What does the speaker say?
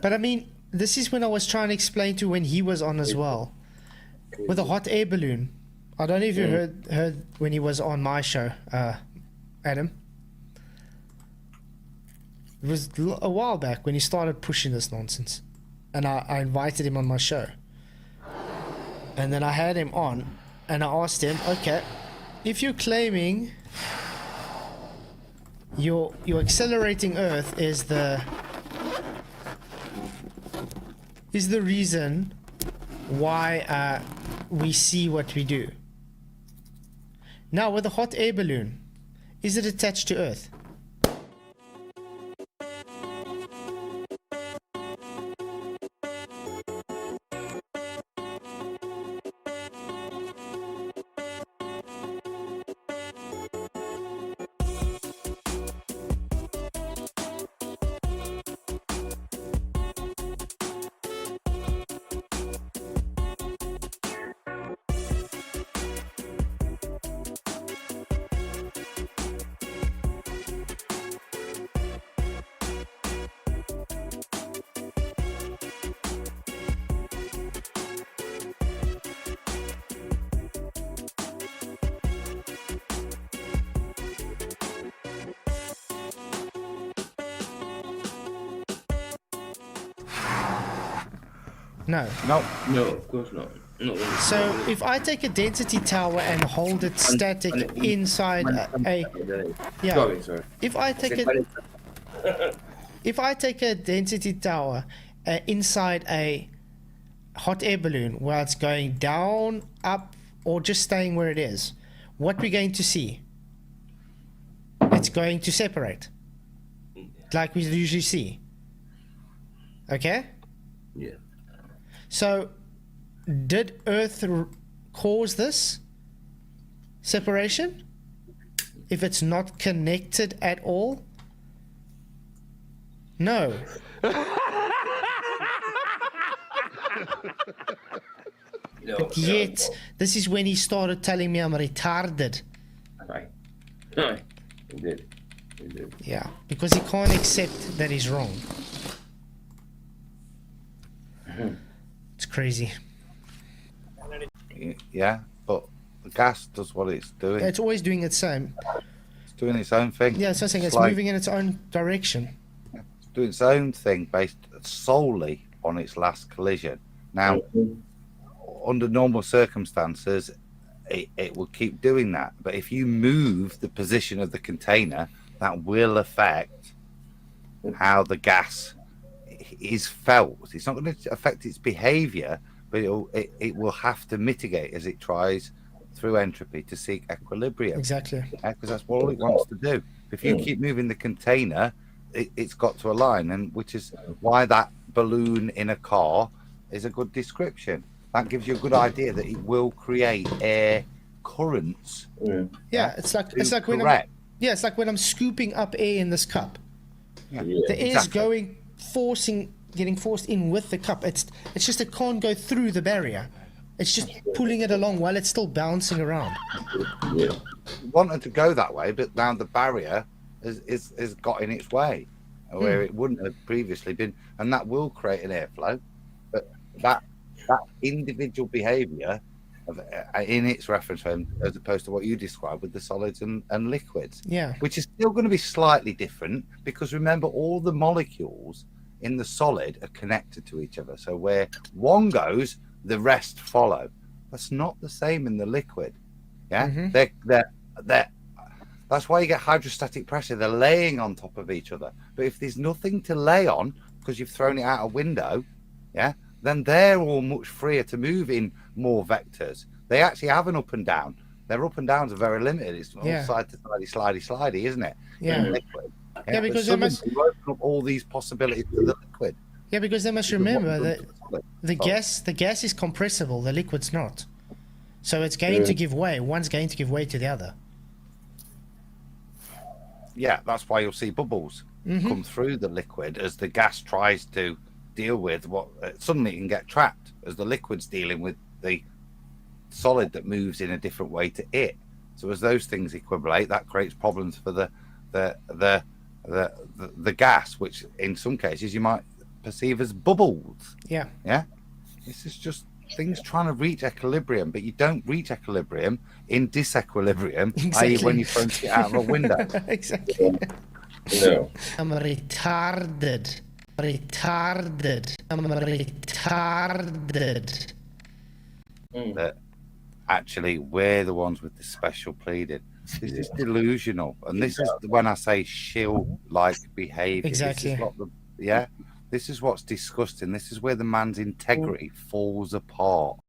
But I mean, this is when I was trying to explain to when he was on as well. With a hot air balloon. I don't know if you heard when he was on my show, Adam. It was a while back when he started pushing this nonsense. And I invited him on my show. And then I had him on and I asked him, okay, if you're claiming your accelerating Earth is the reason why we see what we do. Now with a hot air balloon, is it attached to Earth? No. No, of course not. So if I take a density tower and hold it static inside a Sorry. if I take a density tower inside a hot air balloon where it's going down, up, or just staying where it is, what we're going to see? It's going to separate, like we usually see. Okay? Yeah. So, did Earth cause this separation? If it's not connected at all? No. But yet, this is when he started telling me I'm retarded. Right. Indeed. Yeah, because he can't accept that he's wrong. It's crazy. Yeah, but the gas does what it's doing. It's always doing its same. It's doing its own thing. Yeah, so I'm saying it's like, moving in its own direction. It's doing its own thing based solely on its last collision. Now, under normal circumstances, it will keep doing that. But if you move the position of the container, that will affect how the gas is felt. It's not going to affect its behavior, but it will have to mitigate as it tries through entropy to seek equilibrium. Exactly. Because that's all it wants to do. If you keep moving the container, it's got to align, and which is why that balloon in a car is a good description. That gives you a good idea that it will create air currents. Yeah, it's like when it's like when I'm scooping up air in this cup. Yeah, the air is getting forced in with the cup. It's just it can't go through the barrier. It's just pulling it along while it's still bouncing around. Yeah. Wanted to go that way, but now the barrier is got in its way, where it wouldn't have previously been, and that will create an airflow. But that individual behaviour in its reference frame, as opposed to what you described with the solids and liquids, which is still going to be slightly different, because remember, all the molecules in the solid are connected to each other. So where one goes, the rest follow. That's not the same in the liquid. Yeah, that's why you get hydrostatic pressure. They're laying on top of each other. But if there's nothing to lay on because you've thrown it out a window, then they're all much freer to move in more vectors. They actually have an up and down. Their up and downs are very limited. It's all side to slidey, isn't it? Yeah. Yeah, because they must open up all these possibilities to the liquid. Yeah, because they must remember that the gas is compressible, the liquid's not. So it's going to give way. One's going to give way to the other. Yeah, that's why you'll see bubbles come through the liquid as the gas tries to deal with what suddenly it can get trapped as the liquid's dealing with the solid that moves in a different way to it. So as those things equilibrate, that creates problems for the gas, which in some cases you might perceive as bubbles. Yeah. Yeah, this is just things trying to reach equilibrium, but you don't reach equilibrium in disequilibrium, Exactly. i.e. when you throw it out of a window. Exactly. No. I'm retarded. Retarded. I'm retarded. That actually we're the ones with the special pleading. This is delusional, and this is when I say shill-like behaviour. Exactly. This is what this is what's disgusting. This is where the man's integrity falls apart.